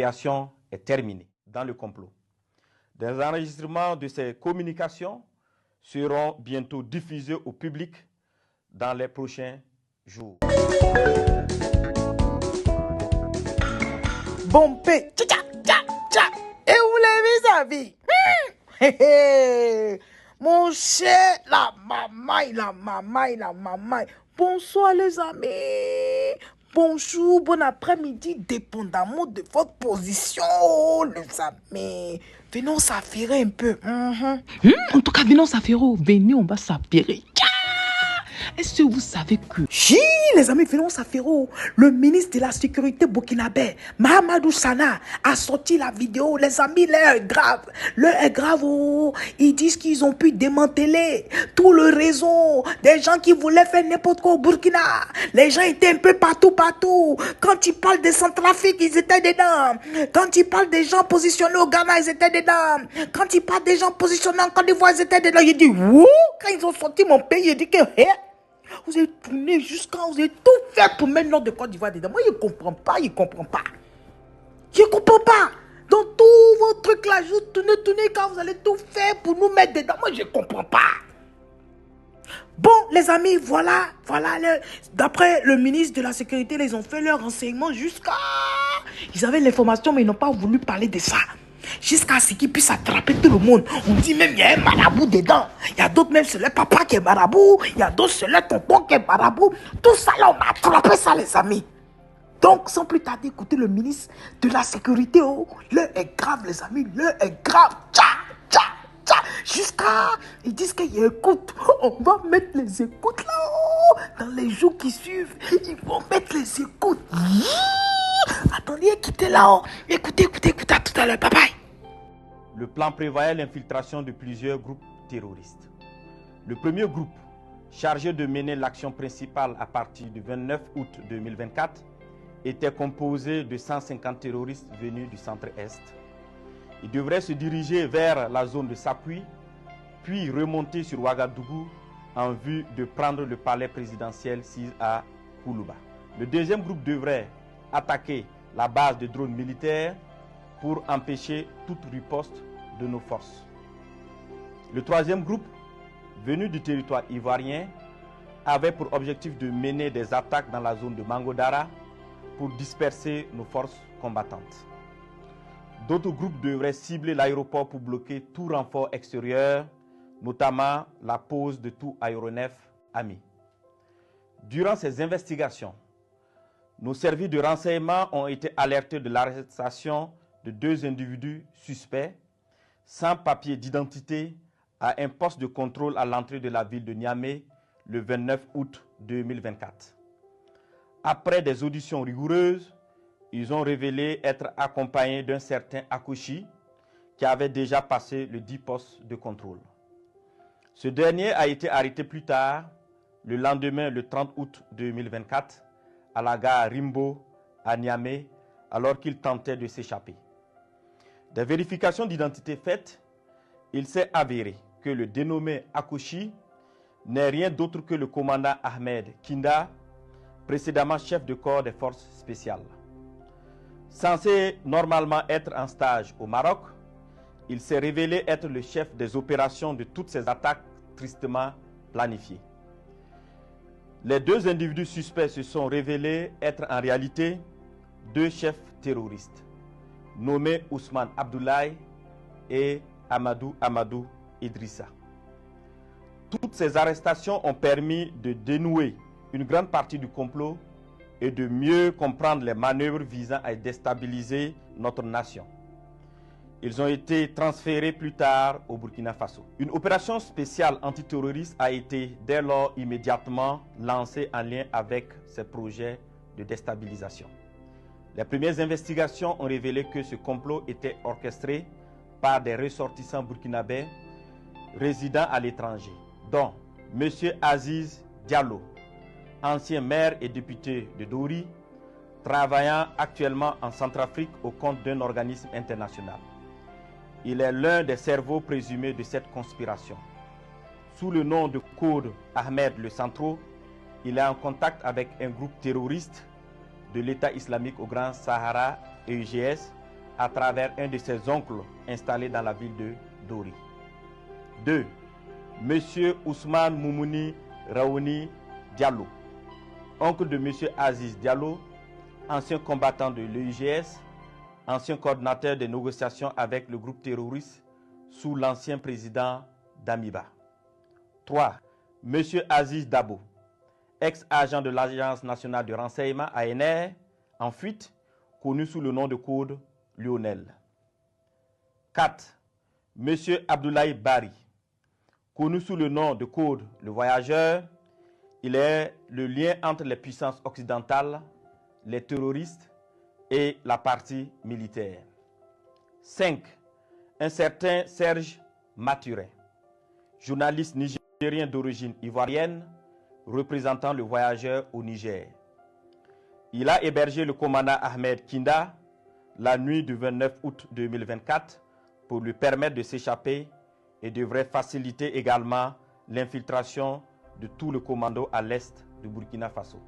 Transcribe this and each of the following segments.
création est terminée dans le complot. Des enregistrements de ces communications seront bientôt diffusés au public dans les prochains jours. Bon paix, tcha tcha tcha. Et vous l'avez vu, mon cher, la maman. Bonsoir les amis. Bonjour, bon après-midi, dépendamment de votre position, les amis. Venons s'affairer un peu. En tout cas, venons s'affairer. Venez, on va s'affairer. Est-ce que vous savez que... Chi, les amis, venons s'affairer. Le ministre de la Sécurité burkinabé, Mahamadou Sana, a sorti la vidéo. Les amis, l'heure est grave. L'heure est grave. Ils disent qu'ils ont pu démanteler tout le réseau des gens qui voulaient faire n'importe quoi au Burkina. Les gens étaient un peu partout. Quand ils parlent des Centrafrique, ils étaient dedans. Quand ils parlent des gens positionnés au Ghana, ils étaient dedans. Quand ils parlent des gens positionnés en Côte d'Ivoire, ils étaient dedans. Il dit, wouh, quand ils ont sorti mon pays, il dit que, vous avez tourné jusqu'à, vous avez tout fait pour mettre le nord de Côte d'Ivoire dedans. Moi, je ne comprends pas. Je ne comprends pas. Dans tous vos trucs là, juste tourner, quand vous allez tout faire pour nous mettre dedans. Moi, je ne comprends pas. Bon, les amis, voilà. D'après le ministre de la Sécurité, ils ont fait leur renseignement jusqu'à... Ils avaient l'information, mais ils n'ont pas voulu parler de ça. Jusqu'à ce qu'ils puissent attraper tout le monde. On dit même, il y a un marabout dedans. Il y a d'autres, même c'est le papa qui est marabout. Il y a d'autres, c'est le tonton qui est marabout. Tout ça, là, on a attrapé ça, les amis. Donc, sans plus tarder, écoutez le ministre de la Sécurité. L'heure est grave, les amis. L'heure est grave. Jusqu'à... Ils disent qu'il y a écoute. On va mettre les écoutes là. Dans les jours qui suivent, ils vont mettre les écoutes. Attendez, quittez là. Écoutez, à tout à l'heure. Bye bye. Le plan prévoyait l'infiltration de plusieurs groupes terroristes. Le premier groupe, chargé de mener l'action principale à partir du 29 août 2024, était composé de 150 terroristes venus du centre-est. Ils devraient se diriger vers la zone de Sapui, puis remonter sur Ouagadougou en vue de prendre le palais présidentiel 6 à Koulouba. Le deuxième groupe devrait attaquer la base de drones militaires pour empêcher toute riposte de nos forces. Le troisième groupe, venu du territoire ivoirien, avait pour objectif de mener des attaques dans la zone de Mangodara pour disperser nos forces combattantes. D'autres groupes devraient cibler l'aéroport pour bloquer tout renfort extérieur, notamment la pose de tout aéronef ami. Durant ces investigations, nos services de renseignement ont été alertés de l'arrestation de 2 individus suspects sans papier d'identité à un poste de contrôle à l'entrée de la ville de Niamey le 29 août 2024. Après des auditions rigoureuses, ils ont révélé être accompagnés d'un certain Akouchi qui avait déjà passé le 10 postes de contrôle. Ce dernier a été arrêté plus tard, le lendemain, le 30 août 2024, à la gare Rimbo, à Niamey, alors qu'il tentait de s'échapper. Des vérifications d'identité faites, il s'est avéré que le dénommé Akouchi n'est rien d'autre que le commandant Ahmed Kinda, précédemment chef de corps des forces spéciales. Censé normalement être en stage au Maroc, il s'est révélé être le chef des opérations de toutes ces attaques tristement planifiées. Les 2 individus suspects se sont révélés être en réalité 2 chefs terroristes, nommés Ousmane Abdoulaye et Amadou Idrissa. Toutes ces arrestations ont permis de dénouer une grande partie du complot et de mieux comprendre les manœuvres visant à déstabiliser notre nation. Ils ont été transférés plus tard au Burkina Faso. Une opération spéciale antiterroriste a été dès lors immédiatement lancée en lien avec ces projets de déstabilisation. Les premières investigations ont révélé que ce complot était orchestré par des ressortissants burkinabés résidant à l'étranger, dont M. Aziz Diallo, ancien maire et député de Dori, travaillant actuellement en Centrafrique au compte d'un organisme international. Il est l'un des cerveaux présumés de cette conspiration. Sous le nom de code Ahmed le Centro, il est en contact avec un groupe terroriste de l'État islamique au Grand Sahara, EUGS, à travers un de ses oncles installé dans la ville de Dori. 2. Monsieur Ousmane Moumouni Raouni Diallo, oncle de Monsieur Aziz Diallo, ancien combattant de l'EIGS, ancien coordinateur des négociations avec le groupe terroriste sous l'ancien président Damiba. 3. Monsieur Aziz Dabo, ex-agent de l'Agence nationale de renseignement ANR, en fuite, connu sous le nom de code Lionel. 4. Monsieur Abdoulaye Bari, connu sous le nom de code Le Voyageur. Il est le lien entre les puissances occidentales, les terroristes et la partie militaire. 5. Un certain Serge Maturin, journaliste nigérien d'origine ivoirienne, représentant Le Voyageur au Niger. Il a hébergé le commandant Ahmed Kinda la nuit du 29 août 2024 pour lui permettre de s'échapper et devrait faciliter également l'infiltration de tout le commando à l'est du Burkina Faso.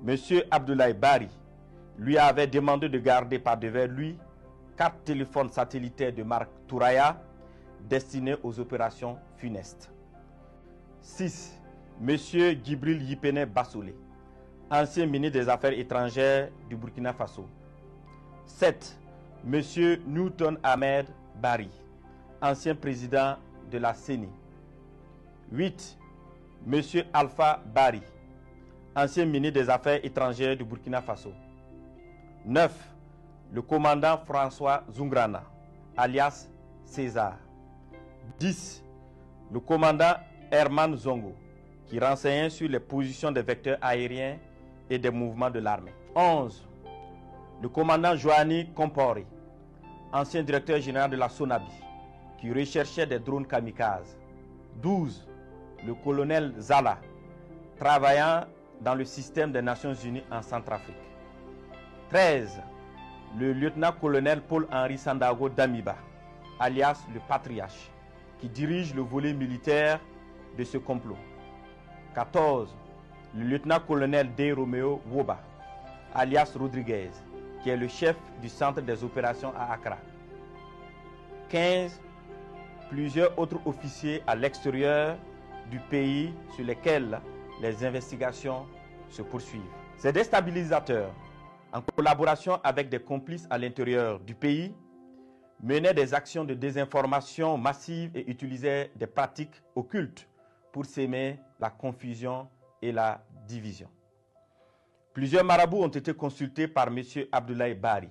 Monsieur Abdoulaye Bari lui avait demandé de garder par devers lui 4 téléphones satellitaires de marque Touraya destinés aux opérations funestes. 6. Monsieur Djibril Yipene Bassolé, ancien ministre des Affaires étrangères du Burkina Faso. 7. Monsieur Newton Ahmed Bari, ancien président de la CENI. 8. Monsieur Alpha Bari, ancien ministre des Affaires étrangères du Burkina Faso. 9. Le commandant François Zungrana, alias César. 10. Le commandant Herman Zongo, qui renseignait sur les positions des vecteurs aériens et des mouvements de l'armée. 11. Le commandant Joani Kompori, ancien directeur général de la Sonabi, qui recherchait des drones kamikazes. 12. Le colonel Zala, travaillant dans le système des Nations Unies en Centrafrique. 13. Le lieutenant-colonel Paul-Henri Sandago Damiba, alias le Patriarche, qui dirige le volet militaire de ce complot. 14. Le lieutenant-colonel D. Romeo Woba, alias Rodriguez, qui est le chef du centre des opérations à Accra. 15. Plusieurs autres officiers à l'extérieur du pays sur lesquels les investigations se poursuivent. Ces déstabilisateurs, en collaboration avec des complices à l'intérieur du pays, menaient des actions de désinformation massive et utilisaient des pratiques occultes pour s'aimer la confusion et la division. Plusieurs marabouts ont été consultés par M. Abdoulaye Bari,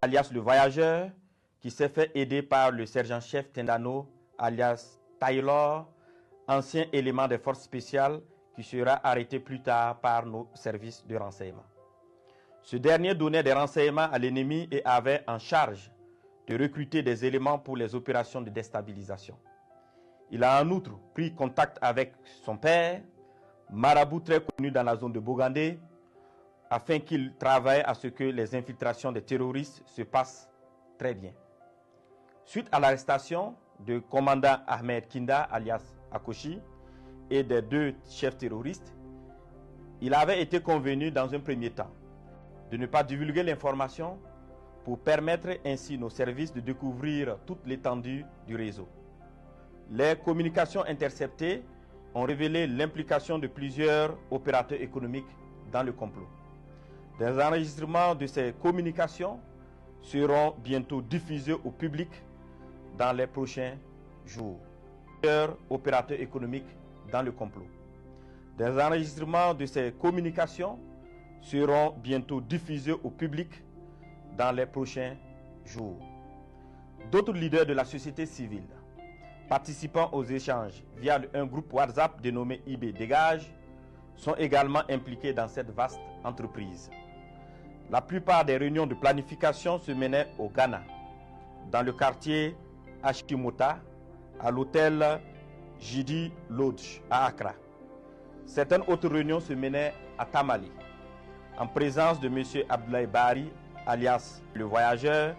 alias le Voyageur, qui s'est fait aider par le sergent-chef Tendano, alias Taylor, ancien élément des forces spéciales qui sera arrêté plus tard par nos services de renseignement. Ce dernier donnait des renseignements à l'ennemi et avait en charge de recruter des éléments pour les opérations de déstabilisation. Il a en outre pris contact avec son père, marabout très connu dans la zone de Bogandé, afin qu'il travaille à ce que les infiltrations des terroristes se passent très bien. Suite à l'arrestation du commandant Ahmed Kinda, alias Akoshi, et des 2 chefs terroristes, il avait été convenu dans un premier temps de ne pas divulguer l'information pour permettre ainsi nos services de découvrir toute l'étendue du réseau. Les communications interceptées ont révélé l'implication de plusieurs opérateurs économiques dans le complot. Des enregistrements de ces communications seront bientôt diffusés au public dans les prochains jours. Plusieurs opérateurs économiques dans le complot. Des enregistrements de ces communications seront bientôt diffusés au public dans les prochains jours. D'autres leaders de la société civile participant aux échanges via un groupe WhatsApp dénommé IB Dégage sont également impliqués dans cette vaste entreprise. La plupart des réunions de planification se menaient au Ghana, dans le quartier Ashimota, à l'hôtel Jidi Lodge à Accra. Certaines autres réunions se menaient à Tamale, en présence de M. Abdoulaye Bari, alias le Voyageur,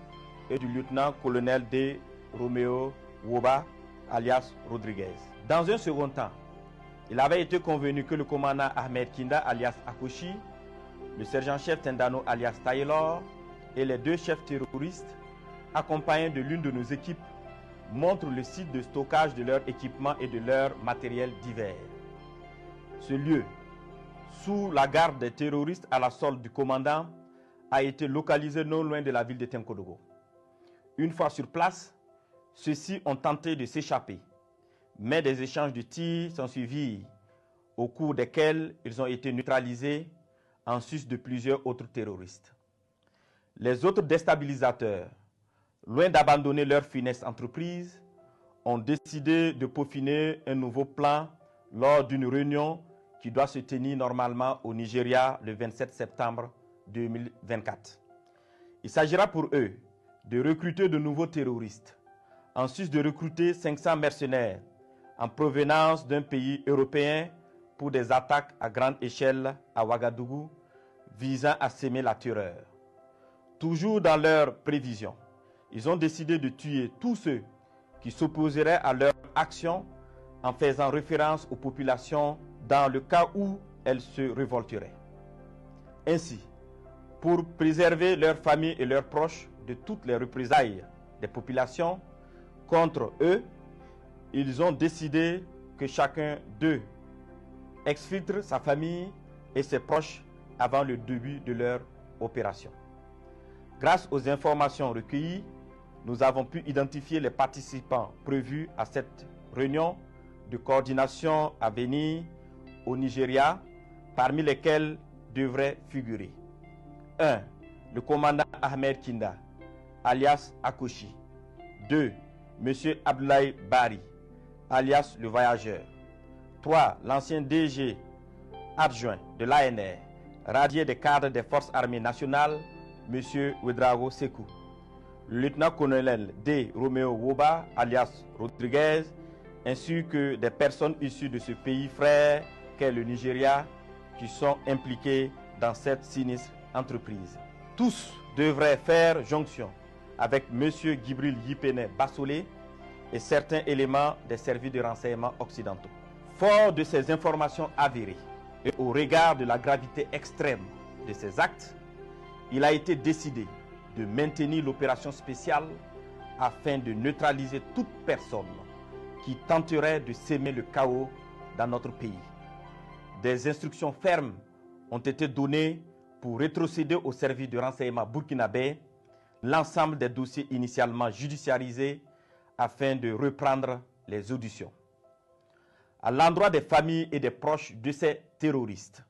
et du lieutenant-colonel D. Romeo Woba, alias Rodriguez. Dans un second temps, il avait été convenu que le commandant Ahmed Kinda, alias Akoshi, le sergent-chef Tendano, alias Taylor, et les 2 chefs terroristes, accompagnés de l'une de nos équipes, montrent le site de stockage de leurs équipements et de leurs matériels divers. Ce lieu, sous la garde des terroristes à la solde du commandant, a été localisé non loin de la ville de Tenkodogo. Une fois sur place, ceux-ci ont tenté de s'échapper, mais des échanges de tirs sont suivis, au cours desquels ils ont été neutralisés en sus de plusieurs autres terroristes. Les autres déstabilisateurs, loin d'abandonner leur funeste entreprise, ont décidé de peaufiner un nouveau plan lors d'une réunion qui doit se tenir normalement au Nigeria le 27 septembre 2024. Il s'agira pour eux de recruter de nouveaux terroristes, en sus de recruter 500 mercenaires en provenance d'un pays européen pour des attaques à grande échelle à Ouagadougou visant à semer la terreur. Toujours dans leurs prévisions, ils ont décidé de tuer tous ceux qui s'opposeraient à leur action en faisant référence aux populations dans le cas où elles se révolteraient. Ainsi, pour préserver leurs familles et leurs proches de toutes les représailles des populations contre eux, ils ont décidé que chacun d'eux exfiltre sa famille et ses proches avant le début de leur opération. Grâce aux informations recueillies, nous avons pu identifier les participants prévus à cette réunion de coordination à venir au Nigeria, parmi lesquels devraient figurer 1. Le commandant Ahmed Kinda, alias Akoshi. 2. M. Abdoulaye Bari, alias le voyageur. 3. L'ancien DG adjoint de l'ANR, radié des cadres des forces armées nationales, M. Ouedraogo Sekou. Le lieutenant-colonel D. Romeo Woba, alias Rodriguez, ainsi que des personnes issues de ce pays frère qu'est le Nigeria, qui sont impliquées dans cette sinistre entreprise. Tous devraient faire jonction avec M. Gibril Yipene Bassolé et certains éléments des services de renseignement occidentaux. Fort de ces informations avérées et au regard de la gravité extrême de ces actes, il a été décidé de maintenir l'opération spéciale afin de neutraliser toute personne qui tenterait de semer le chaos dans notre pays. Des instructions fermes ont été données pour rétrocéder au service de renseignement burkinabé l'ensemble des dossiers initialement judiciarisés afin de reprendre les auditions. À l'endroit des familles et des proches de ces terroristes,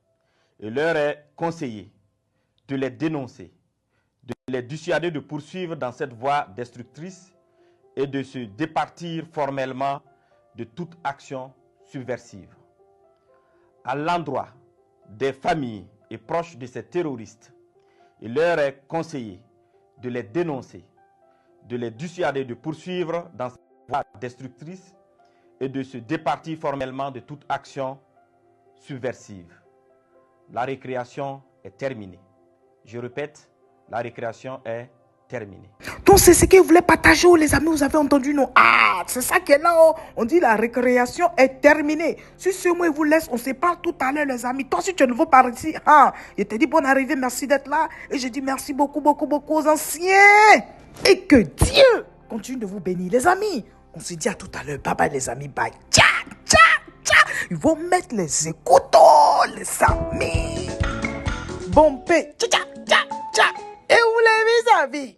il leur est conseillé de les dénoncer, de les dissuader de poursuivre dans cette voie destructrice et de se départir formellement de toute action subversive. À l'endroit des familles et proches de ces terroristes, il leur est conseillé de les dénoncer, de les dissuader de poursuivre dans cette voie destructrice et de se départir formellement de toute action subversive. La récréation est terminée. Je répète, la récréation est terminée. Donc c'est ce que vous voulez partager, oh, les amis, vous avez entendu, non? Ah, c'est ça qui est là, oh. On dit la récréation est terminée. Si ce moi vous laisse, on se parle tout à l'heure, les amis. Toi, si tu es nouveau par ici, ah, je te dis bonne arrivée, merci d'être là. Et je dis merci beaucoup, beaucoup, beaucoup aux anciens. Et que Dieu continue de vous bénir, les amis. On se dit à tout à l'heure. Bye bye, les amis. Bye. Tcha, tcha, tcha. Ils vont mettre les écouteurs, les amis. Bon paix. Tcha, tcha, tcha, tcha. Et vous les amis.